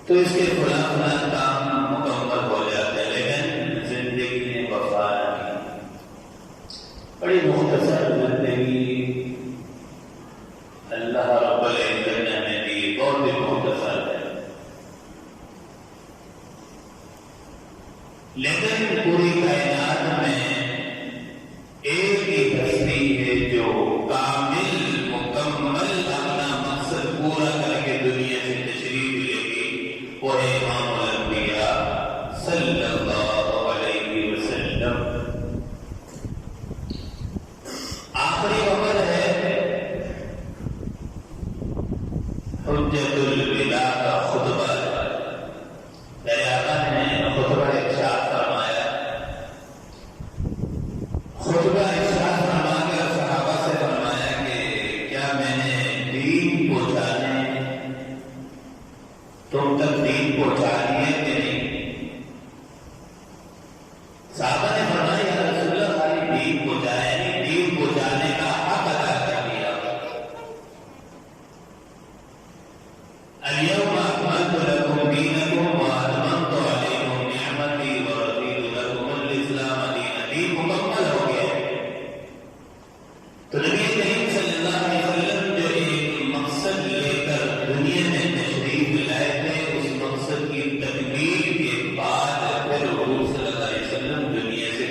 تو اس کے فلاں کام مکمل ہو جاتے ہیں، لیکن زندگی میں وفا نہیں. بڑی مختصر زندگی اللہ رب العزت نے ہمیں دی، بہت ہی مختصر ہے، لیکن پوری کائنات میں ایک ہی ہستی ہے جو کامل مکمل اپنا مقصد پورا کر کے دنیا سے تشریف لے گی، وہ ہے امام الانبیاء صلی اللہ علیہ وسلم. آخری وقت ہے حجت الوداع کا خطبہ. میرے آقا نے خطبہ ارشاد فرمایا، خطبہ ارشاد فرما کر صحابہ سے فرمایا کہ کیا میں نے دین پہنچانے تم تک دین پہنچا دیے کہ نہیں؟ صحابہ نے فرمایا یا رسول اللہ خالی دین پہنچایا نہیں، دین پہنچانے کا حق ادا کر دیا. اليوم اکملت لکم دینکم واتممت علیکم نعمتی ورضیت لکم الاسلام دینا. دین مکمل ہو گیا. تو نبی کریم صلی اللہ علیہ وسلم جو ایک مقصد لے کر دنیا میں تشریف لائے تھے، اس مقصد کی تکمیل کے بعد پھر حضور صلی اللہ علیہ وسلم دنیا سے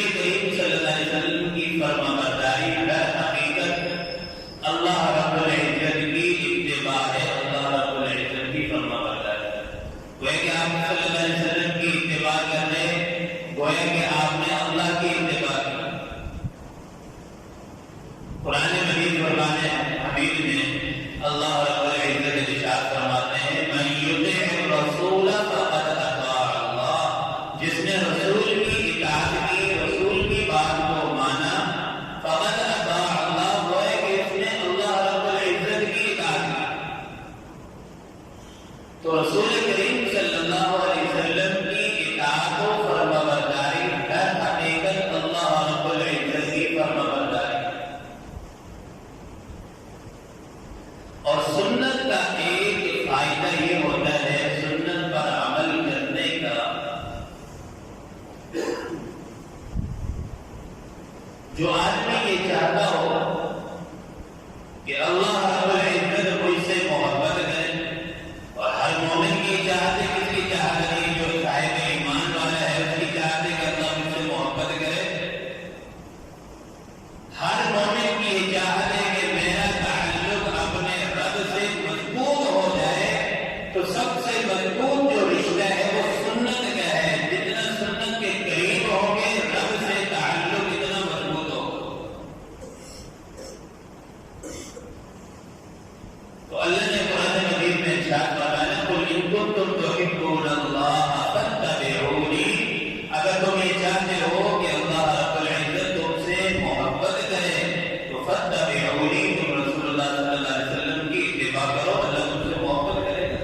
نبی کریم صلی اللہ علیہ وسلم کی فرما برداری در حقیقت اللہ رب العزت کی اتباع ہے، اللہ رب العزت کی فرما برداری ہے۔ گویا کہ آپ صلی اللہ علیہ وسلم کی اتباع کر رہے ہیں، گویا کہ آپ نے اللہ کی اتباع کی۔ قرآن مجید فرمانے حبیب میں اللہ رب العزت ارشاد فرماتے ہیں من یطع الرسول فقد اطاع اللہ، جس نے رسول کی اطاعت کی، رسول کی بات کو مانا، فقد اطاع اللہ، گویا کہ اس نے اللہ رب العزت کی اطاعت کی۔ تو رسول کریم صلی اللہ علیہ وسلم کی اطاعت و فرما برداری در حقیقت اللہ رب العزت کی فرما برداری۔ اور سنت کا ایک فائدہ یہ ہوتا ہے، سنت پر عمل کرنے کا، جو آدمی یہ چاہتا ہو کہ اللہ رب العزت مجھ سے محبت کرے، اور ہر مومن کی چاہت ہے، کس کی چاہت نہیں، جو صاحب ایمان والا ہے اس کی چاہت ہے کہ اللہ مجھ سے محبت کرے، ہر مومن کی یہ چاہت ہے کہ میرا تعلق اپنے رب سے مضبوط ہو جائے، تو سب سے مضبوط جو رشتہ ہے وہ سنت کا ہے۔ جتنا سنت کے قریب ہوں گے رب سے تعلق اتنا مضبوط ہوگا۔ تو اللہ نے قرآن مجید میں ارشاد فرمایا قل ان کنتم تحبون اللہ فاتبعونی، اگر تم یہ چاہتے ہو کہ اللہ رب العزت تم سے محبت کرے تو فاتبعونی، تم رسول اللہ صلی اللہ علیہ وسلم کی اتباع کرو، اللہ تم سے محبت کرے گا۔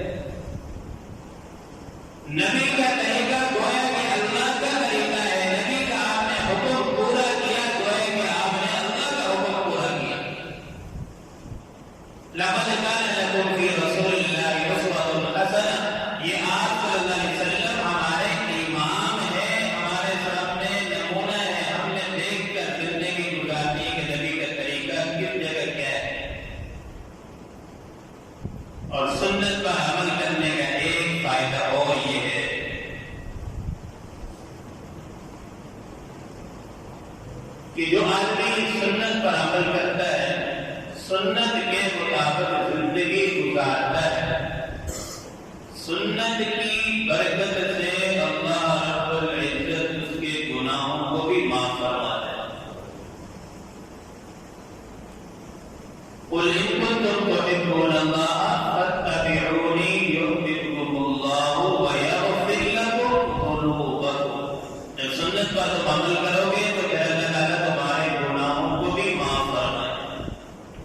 نبی کا طریقہ گویا کہ اللہ کا طریقہ ہے، نبی کا آپ نے حکم پورا کیا، گویا کہ آپ نے اللہ کا حکم پورا کیا۔ لقد كان لكم في رسول الله اسوة حسنة، یہ آپ صلی اللہ علیہ وسلم ہمارے امام ہیں، ہمارے سامنے نمونہ ہے، ہم نے دیکھ کر زندگی گزارنی کہ نبی کا طریقہ کس جگہ کیا ہے۔ اور سنت پر عمل کرنے کا ایک فائدہ اور یہ ہے کہ جو آدمی سنت پر عمل کرتا ہے، سنت کے مطابق زندگی گزارتا ہے، سنت کی برکت سے اللہ رب العزت اس کے گناہوں کو بھی معاف فرماتا ہے۔ قل ان کنتم تحبون اللہ فاتبعونی یحببکم اللہ ویغفر لکم ذنوبکم، جب سنت پر تم عمل کرو گے تو پھر اللہ تعالیٰ تمہارے گناہوں کو بھی معاف فرمائے۔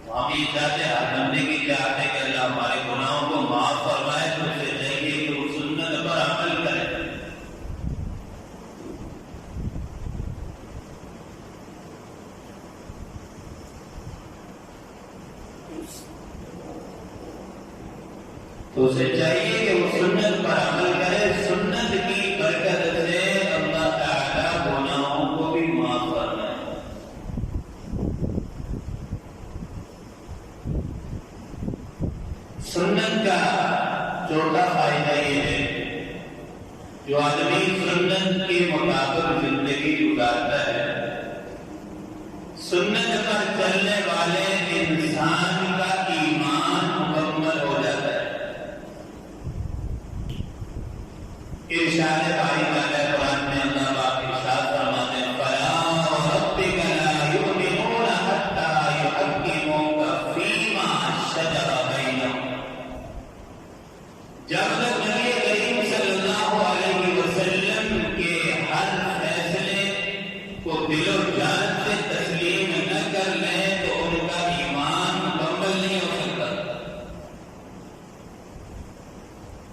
ہم یہ چاہتے ہیں، ہر بندے کی چاہت ہے کہ اللہ ہمارے گناہوں کو معاف فرمائے، تو اسے چاہیے کہ وہ سنت پر عمل کرے۔ تو اسے چاہیے کہ وہ سنت پر عمل کرے، سنت کی برکت سے اللہ تعالیٰ گناہوں کو بھی معاف فرمائے۔ سنت کا چوتھا فائدہ یہ ہے، جو آدمی سنت کے مطابق زندگی گزارتا ہے، سنت پر چلنے والے انسان کا ایمان مکمل ہو جاتا ہے۔ ارشاد باری تعالیٰ قرآن میں اللہ پاک ارشاد فرماتے ہیں فَلَا وَرَبِّكَ لَا يُؤْمِنُونَ حَتَّىٰ يُحَكِّمُوكَ فِيمَا شَجَرَ بَيْنَهُمْ، جب تک نبی کریم صلی اللہ علیہ وسلم کے ہر فیصلے کو دل و جان سے تسلیم نہ کر لیں تو ان کا ایمان مکمل نہیں ہو سکتا۔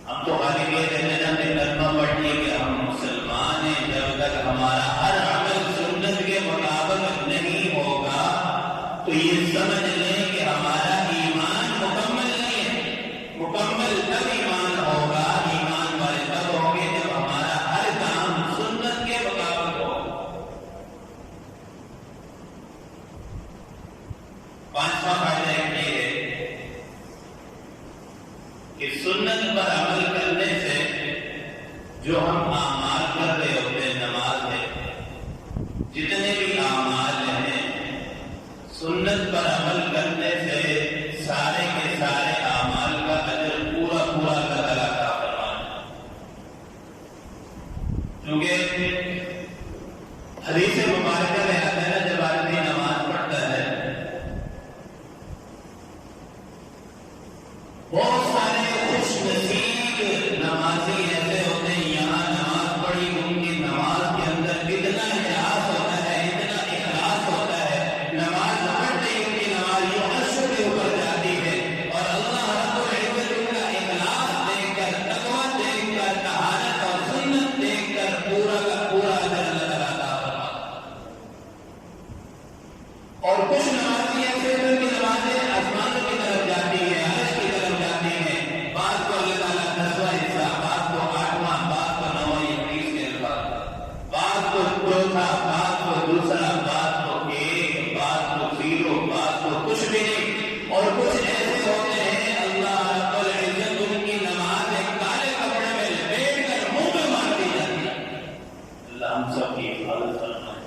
ہم تو خالی یہ کہتے ہیں کہ کلمہ پڑھنے کہ ہم مسلمان ہیں، جب تک ہمارا ہر عمل سنت کے مطابق نہیں ہوگا تو یہ سمجھ لیں کہ ہمارا ایمان مکمل نہیں ہے۔ مکمل تب ایمان ہوگا، ایمان والے تب ہوں گے جب ہمارا ہر کام سنت کے مطابق ہو۔ پانچواں فائدہ یہ ہے کہ سنت پر عمل کرنے سے جو ہم اعمال کر رہے ہوتے ہیں، نماز ہے، جتنے بھی اعمال ہیں سنت پر عمل کرنے سے سارے کے سارے اعمال کا اجر پورا پورا اللہ تعالیٰ عطا فرمانا. کیونکہ حدیث مبارکہ میں آتا ہے نا جب آدمی نماز پڑھتا ہے بہت سارے خوش نصیب نمازی ایسے ہوتے ہیں یہاں نماز پڑھی ان کی نماز کے اندر اتنا احساس ہوتا ہے اتنا اخلاص ہوتا ہے نماز پڑھتے ہی ان کی نماز یوں عرش کے اوپر جاتی ہے اور اللہ رب العزت ان کا اخلاص دیکھ کر تقویٰ دیکھ کر طہارت اور سنت دیکھ کر پورا کا پورا اجر اللہ تعالیٰ عطا فرماتا ہے. اور کچھ نمازی ایسے ہیں کہ نمازیں آسمانوں کی طرف جاتی ہے عرش کی طرف جاتی ہیں بعض کو اللہ تعالیٰ 10واں حصہ بعض کو 8واں بعض کو 9واں یہ 30 کے الفاظ بعض کو چوتھا بعض کو دوسرا بعض کو 1 بعض کو 0 بعض کو کچھ بھی نہیں اور کچھ ایسے ہوتے ہیں اللہ رب العزت ان کی نماز ایک کالے کپڑے میں لپیٹ کر منہ میں مار دی جاتی ہے. اللہ ہم سب کی حفاظت فرمائے.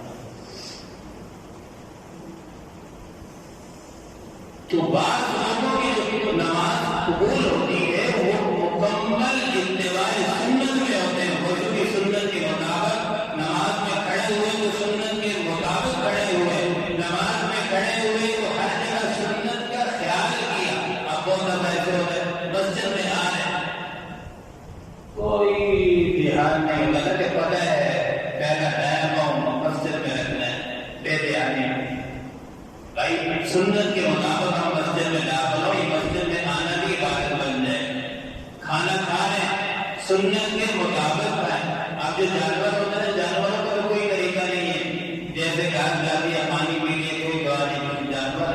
تو بعض لوگوں کی جو نماز قبول ہوتی ہے وہ مکمل اتباع سنت میں ہوتے ہیں. حضور کی سنت کے مطابق نماز میں کھڑے ہوئے تو سنت کے مطابق کھڑے ہوئے نماز میں کھڑے ہوئے تو ہر جگہ سنت کا خیال کیا. اب بہت دفعہ ایسے ہوتے ہیں مسجد میں آ رہے ہیں کوئی دھیان نہیں ہوتا کہ پتہ ہے پہلا ٹائم مسجد میں رکھنا ہے بے دھیانی بھائی سنت کے مطابق ہم مسجد میں داخل ہو یہ مسجد میں آنا بھی عبادت بن جائے. کھانا کھا رہے ہیں سنت کے مطابق کھائیں. اب جو جانور ہوتا ہے جانوروں کا تو کوئی طریقہ نہیں ہے جیسے گھاس ڈال دیا پانی پی لیے کوئی دعا نہیں جانور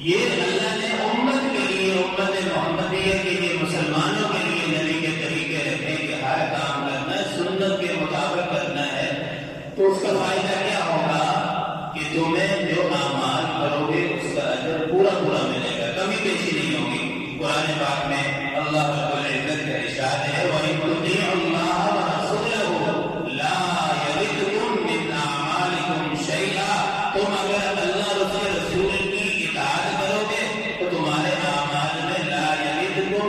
یہ اللہ نے امت کے لیے امت محمدیہ کے لیے مسلمانوں کے لیے نبی کے طریقے رکھے کہ ہر کام کرنا ہے سنت کے مطابق کرنا ہے. تو اس کا فائدہ کیا ہوگا کہ تمہیں جو اعمال کرو گے اس کا اجر پورا پورا ملے گا کمی بیشی نہیں ہوگی. قرآن پاک میں اللہ رب العزت کا ارشاد ہے وَإِن تُطِيعُوا اللَّهَ وَرَسُولَهُ لَا يَلِدْكُم مِّنْ أَعْمَالِكُمْ شَيْئًا. تم اگر اللہ رسول کی اطاعت کرو گے تو تمہارے اعمال میں لا يَلِدْكُم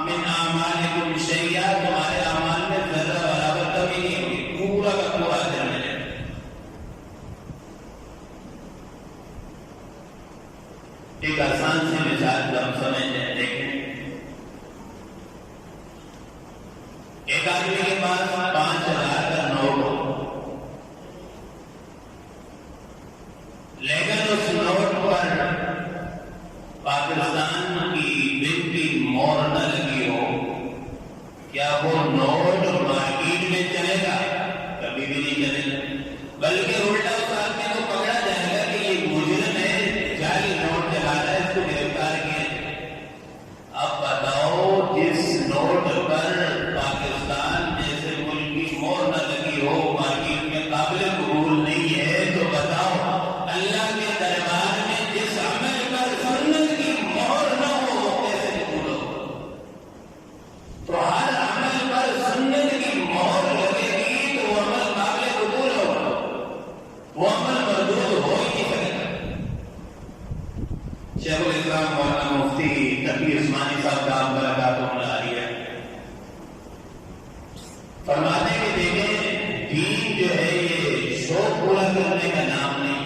مِّنْ أَعْمَالِكُمْ شَيْئًا تمہارے اعمال میں ذرہ برابر کمی نہیں ہوگی پورا کا پورا اجر ملے گا. ایک آسان سی مثال جو ہم سمجھتے ہیں دیکھیں ایک آدمی کے پاس 5,000 کا نوٹ ہو لیکن اس نوٹ پر پاکستان کی بنتی مور نہ لگی ہو کیا وہ نوٹ مارکیٹ میں چلے گا؟ کبھی بھی نہیں چلے گا بلکہ الٹا اس آدمی کو پکڑا جائے گا کہ یہ مجرم ہے جعلی نوٹ چلا رہا ہے اس کو گرفتار کیا. اب بتاؤ جس نوٹ پر پاکستان جیسے ملک کی مور نہ لگی ہو مارکیٹ میں قابل قبول نہیں ہے تو بتاؤ اللہ کے دربار میں جس عمل پر سنت کی مہر نہ ہو وہ کیسے قبول ہو. تو ہر عمل پر سنت کی مہر لگے گی تو وہ عمل قابل قبول ہوگا وہ عمل مردود ہو ہی نہیں سکتا. شیخ الاسلام مولانا مفتی تقی عثمانی صاحب کا برکاتہ عالیہ فرماتے کہ دیکھیں دین جو ہے یہ شوق پورا کرنے کا نام نہیں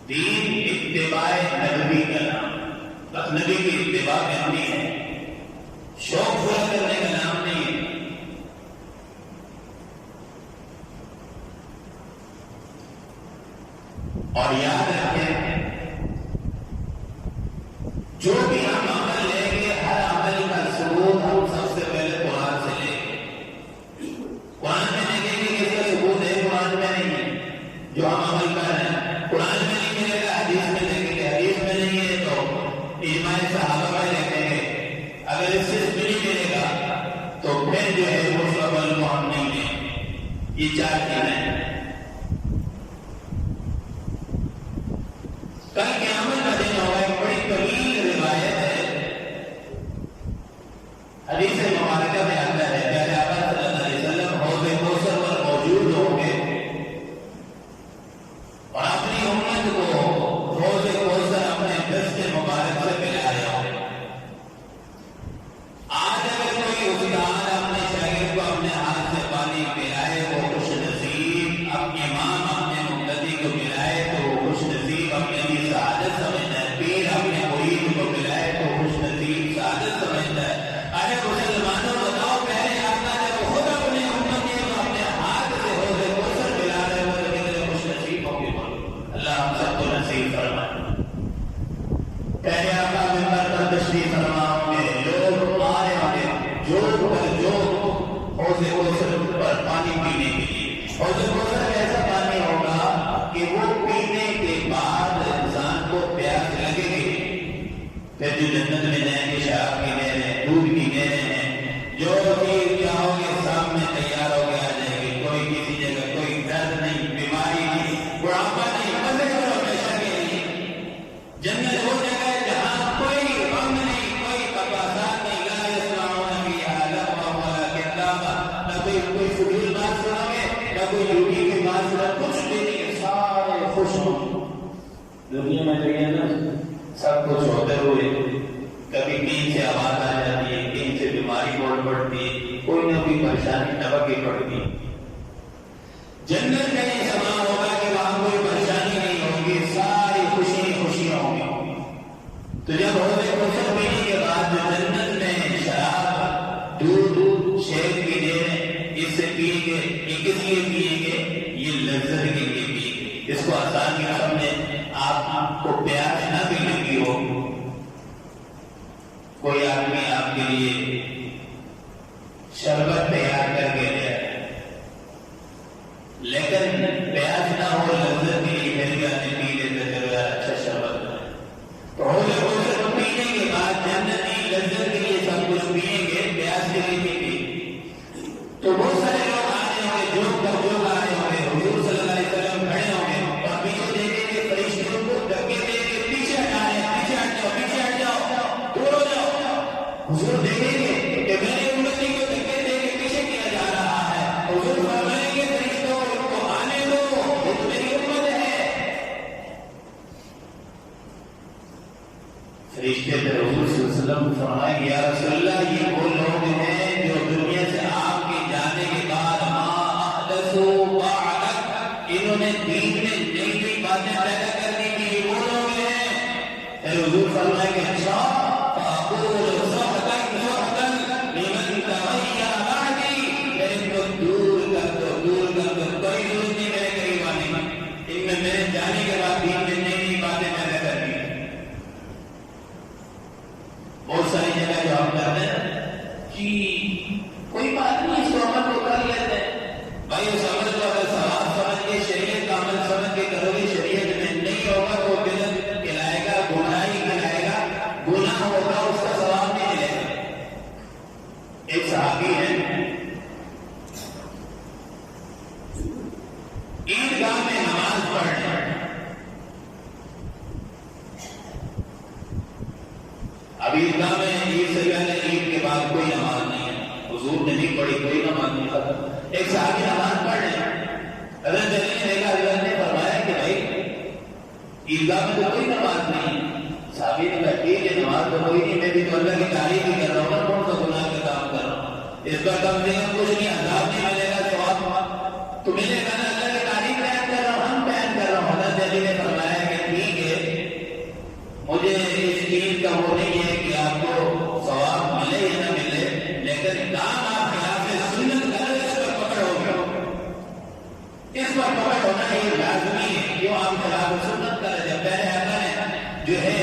دین اتباع نبی کا نام بس نبی کی اتباع کرنی ہے شوق پورا کرنے کا نام نہیں ہے. اور یاد رکھیں جو بھی ہم عمل لیں گے ہر عمل کا ثبوت ہم سب سے پہلے قرآن سے لیں گے. قرآن میں دیکھیں گے کہ اس کا ثبوت ہے قرآن میں نہیں ہے جو ہم عمل کر رہے ہیں قرآن میں نہیں ملے گا حدیث میں دیکھیں گے حدیث میں نہیں ہے تو اجماع صحابہ میں دیکھیں گے اگر اس سے نہیں ملے گا تو پھر جو ہے وہ سب عمل کو ہم نہیں لیں. یہ 4 چیزیں ہیں. کل قیامت کا دن ہوگا ایک بڑی طویل روایت ہے حدیث مبارکہ میں آتا ہے پیارے آقا صلی اللہ علیہ وسلم حوض کوثر پر پھر جو جنت میں جائیں گے شراب کی نہریں، دودھ کی نہریں ہیں، جو چیز چاہو گے سامنے تیار ہو کے آ جائے گی، کوئی کسی جگہ کوئی درد نہیں، بیماری نہیں، بڑھاپا نہیں، مزے کرو ہمیشہ کے لیے۔ جنت وہ جگہ ہے جہاں کوئی غم نہیں، کوئی تقاضات نہیں، لا يسمعون فيها لغوا ولا كذابا، نہ کوئی فضول بات سنو گے، نہ کوئی جھوٹی کی بات سنو، کچھ بھی نہیں، سارے خوش ہوں۔ دنیا میں جو ہے نا سب کچھ ہوتے ہوئے کبھی کہیں سے آواز آ جاتی ہے، کہیں سے بیماری بڑھ پڑتی ہے، کوئی نہ کوئی پریشانی ٹپکی پڑتی ہے۔ جنت میں یہ سما ہوگا کہ وہاں کوئی پریشانی نہیں ہوگی، ساری خوشیاں ہوں گی۔ تو جب ہوتے کوثر پینے کے بعد جو جنت میں شراب، دودھ، شہد کی نہریں، اس سے پیئیں گے، یہ کس لیے پیئیں گے؟ یہ لذت کے لیے پیئیں گے۔ اس کو آسان کی سمجھے، آپ کو پیاس نہ بھی لگی ہو، کوئی آدمی آپ کے لیے شربت تیار کر کے لے آئے، لیکن پیاس نہ ہو، لذت کے لیے مل جانے پی لیتے چلو یار اچھا شربت ہے، تو ہو جب پینے کے بعد جنتی لذت کے لیے سب کچھ پیئیں گے، پیاس کے لیے نہیں پیئیں۔ تو بہت سارے لوگ آ رہے ہوں گے، جوک پر جوک آ رہے ہوں گے، حضور صلی اللہ علیہ وسلم کھڑے ہوں گے اور پیچھے دیکھیں گے فرشتوں کو دھکے دے کے پیچھے ہٹا رہے ہیں، پیچھے ہٹ جاؤ، پیچھے ہٹ جاؤ، دور ہو جاؤ۔ حضور دیکھیں گے کہ میری امتی کو دھکے دے کے پیچھے کیا جا رہا ہے، حضور فرمائیں گے فرشتوں کو آنے دو، یہ تو میری امت ہے۔ فرشتے نے حضور صلی اللہ علیہ وسلم فرمائیں گے یا رسول اللہ یہ وہ لوگ ہیں جو دنیا سے آپ کے جانے کے بعد ما احدثوا بعدک، انہوں نے دین میں نئی نئی باتیں پیدا کرنے کی، وہ لوگ ہیں۔ پھر حضور فرمائیں گے اچھا فاقول صحبا صحبا لمن تغیر بعدی، پھر ان کو دور کر دو، دور کر دو، کوئی ضرورت نہیں میرے قریب آنے کی، ان میں میرے جانے کے بعد دین میں نئی نئی باتیں پیدا کرنی۔ بہت ساری جگہ جو ہم کرتے ہیں کہ کوئی بات نہیں، اس عمل کو کر لیتے ہیں، بھائی اس عمل کو اگر ثواب سمجھ کے شریعت کا عمل سمجھ کے کرو گے، شریعت میں نہیں ہوگا تو بدعت کہلائے گا، گناہی کہلائے گا، گناہ ہوگا اس کا ثواب نہیں ملے گا۔ ایک صحابی ہے، عیدگاہ میں نماز پڑھ رہے ہیں، اب عیدگاہ میں عید سے پہلے عید کے بعد کوئی نماز نہیں ہے، حضور نے نہیں پڑھی، کوئی نماز نہیں ختم، ایک صحابی نماز پڑھ رہے ہیں، حضرت علی نے دیکھا، حضرت نے فرمایا کہ بھائی عیدگاہ میں تو کوئی نماز نہیں ہے۔ صحابی نے کہا ٹھیک ہے نماز تو کوئی نہیں، میں بھی تو اللہ کی تعریف ہی کر رہا ہوں، کون سا گناہ کا کام کر رہا ہوں، اس پر کم سے کم کچھ نہیں، عذاب نہیں ملے گا، ثواب تو ملے گا نا، اللہ کی تعریف بیان کر رہا ہوں، ہم بیان کر رہا ہوں۔ حضرت علی نے فرمایا کہ ٹھیک ہے، مجھے اس چیز کا وہ نہیں ہے کہ آپ کو ثواب ملے یا نہ ملے، لیکن کام آپ خلاف سنت کریں، اس پر پکڑ ہوگا، اس پر پکڑ ہونا یہ لازمی ہے، کیوں آپ خلاف سنت کریں۔ جب پہلے آتا ہے جو ہے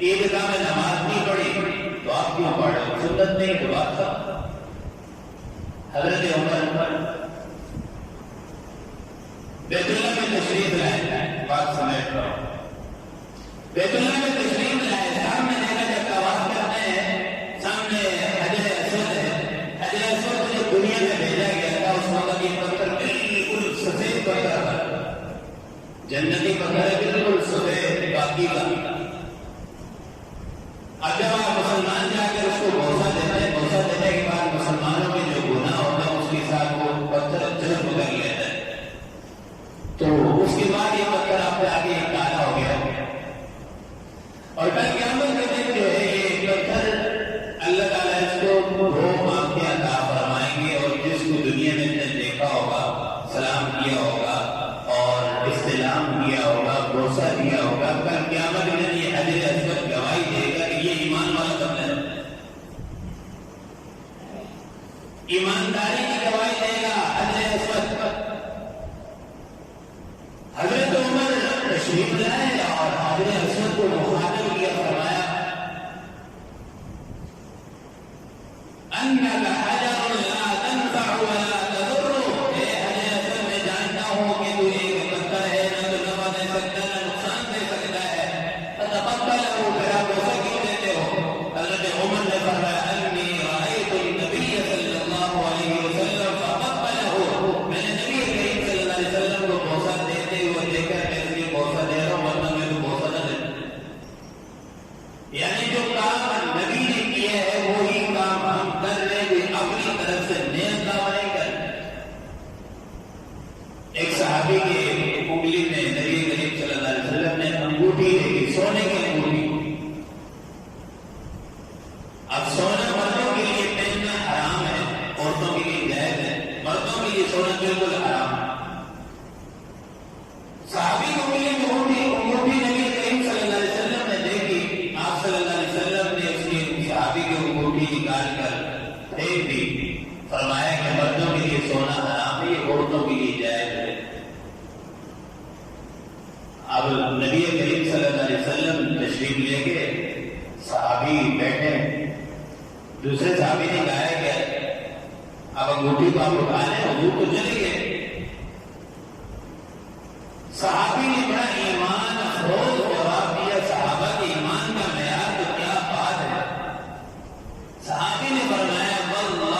عیدگاہ میں نماز نہیں پڑھی تو آپ کیوں پڑھ رہے ہو، سنت نہیں تو بات تھا۔ حضرت عمر بیت اللہ میں تشریف لائے، بات سمیٹ رہا ہوں، بیت اللہ میں تشریف لائے، سامنے دیکھا جب طواف کرتے ہیں، سامنے حجر اسود ہے، حجر اسود جو دنیا میں بھیجا گیا تھا اس وقت یہ پتھر بالکل سفید پتھر تھا، جنتی پتھر ہے، بالکل سفید باقی کا۔ اب جب آپ مسلمان جا کر اس کو بوسہ دیتے ہیں، بوسہ دینے کے بعد مسلمانوں کے جو گناہ ہوتا ہے اس کے ساتھ وہ پتھر جذب کر لیتا ہے، تو اس کے بعد یہ پتھر آپ کے آگے کالا ہو گیا، اور کل قیامت کے دن جو ہے یہ پتھر اللہ تعالیٰ اس کو دو آنکھیں عطا فرمائیں گے، اور جس کو دنیا میں نے دیکھا ہوگا، سلام کیا ہوگا اور استلام کیا ہوگا، بوسہ دیا ہوگا، کل قیامت کے دن یہ حجر اسود گواہی دے گا کہ یہ ایمان والا بندہ ہے، ایمانداری کی گواہی دے گا حجر اسود۔ حضرت عمر تشریف لائے اور حجر اسود کو مخاطب کیا، فرمایا انک حجر لا تنفع ولا تضر، اے حجر اسود میں جانتا ایک صحابی کے انگلی میں نبی کریم صلی اللہ علیہ وسلم نے انگوٹھی دیکھی، سونے کی انگوٹھی۔ اب سونا مردوں کے لیے پہننا حرام ہے، عورتوں کے لیے جائز ہے، مردوں کے لیے سونا بالکل حرام ہے۔ صحابی کو ملی انگوٹھی نبی کریم صلی اللہ علیہ وسلم نے دیکھی، آپ صلی اللہ علیہ وسلم نے اس کی صحابی کی انگوٹھی نکال کر پھینک دی، فرمایا کہ مردوں کے لیے سونا حرام ہے، یہ عورتوں کے لیے جائز ہے۔ اب نبی کریم صلی اللہ علیہ وسلم تشریف لے کے صحابی بیٹھے، دوسرے صحابی نے کہا کہ اب انگوٹھی کو آپ اٹھا لیں، حضور تو چلے گئے۔ صحابی نے بڑا ایمان افروز جواب دیا، صحابہ کے ایمان کا معیار تو کیا بات ہے۔ صحابی نے فرمایا واللہ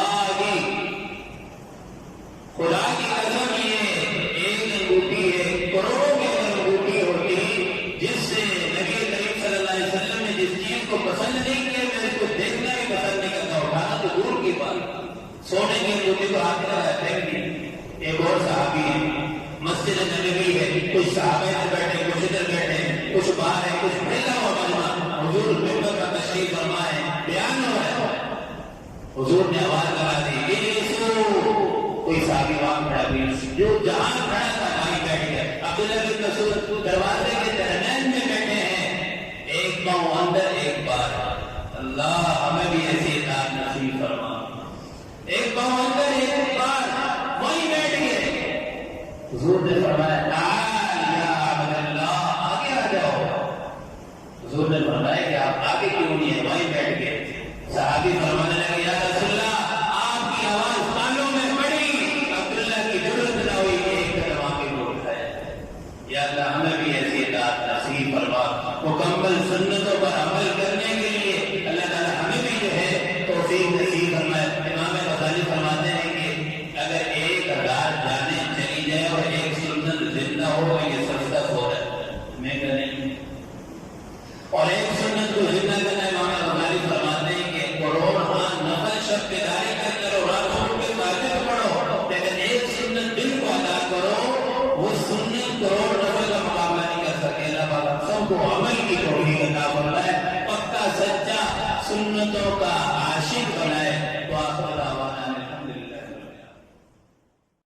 خدا کی قسم یہ ایک انگوٹھی ہے، کروڑوں کی انگوٹھی ہوتی جس سے نبی کریم صلی اللہ علیہ وسلم نے جس چیز کو پسند نہیں کیا، میں اس کو دیکھنا بھی پسند نہیں کرتا، اٹھانا تو دور کی بات، سونے کی انگوٹھی کو ہاتھ میں پھینک دی۔ ایک اور صحابی ہے، مسجد نبوی ہے، کچھ صحابہ سے بیٹھے، کچھ ادھر بیٹھے، کچھ باہر ہے، کچھ پھیلا ہوا مجمع، حضور ممبر کا تشریف فرما ہے، بیان ہو رہا ہے، حضور نے آواز لگا دی، کوئی صحابی وہاں کھڑا بھی، جو جہاں کھڑا تھا وہیں بیٹھ گیا۔ عبداللہ بن مسعود دروازے کے درمیان میں بیٹھے ہیں، ایک پاؤں اندر ایک باہر، اللہ ہمیں بھی ایسی اطاعت نصیب فرما، ایک پاؤں اندر ایک باہر، وہیں بیٹھ گئے۔ حضور نے فرمایا تعال یا عبد اللہ، آگے آ جاؤ۔ حضور نے فرمایا کہ آپ آگے کیوں نہیں ہیں، وہیں بیٹھ گئے۔ صحابی فرمانے لگے یا رسول اللہ آپ کی آواز کانوں میں پڑی، عبداللہ کی ضرورت نہ ہوئی کہ ایک قدم آگے کو اٹھائے۔ یا اللہ ہمیں بھی ایسی اطاعت نصیب فرما، مکمل سنتوں پر عمل کرنے کے لیے اللہ تعالیٰ ہمیں بھی جو ہے توفیق نصیب فرمائے۔ امام غزالی فرماتے ہیں کہ اگر 1000 جانیں چلی جائے اور ایک سنت زندہ ہو یہ سجدہ ہو رہا ہے، میں کریں، اور ایک سنت کو زندہ کرنا امام غزالی فرماتے ہیں کہ کروڑ نفل شب بیداری کر کرو، راتوں کے فاتح پڑھو، لیکن ایک سنت دل کو ادا کرو، وہ سنت کروڑ نفل کا مقابلہ نہیں کر سکے۔ اللہ پاک سب کو عمل کی توفیق عطا فرمائے، پکا سچا سنتوں کا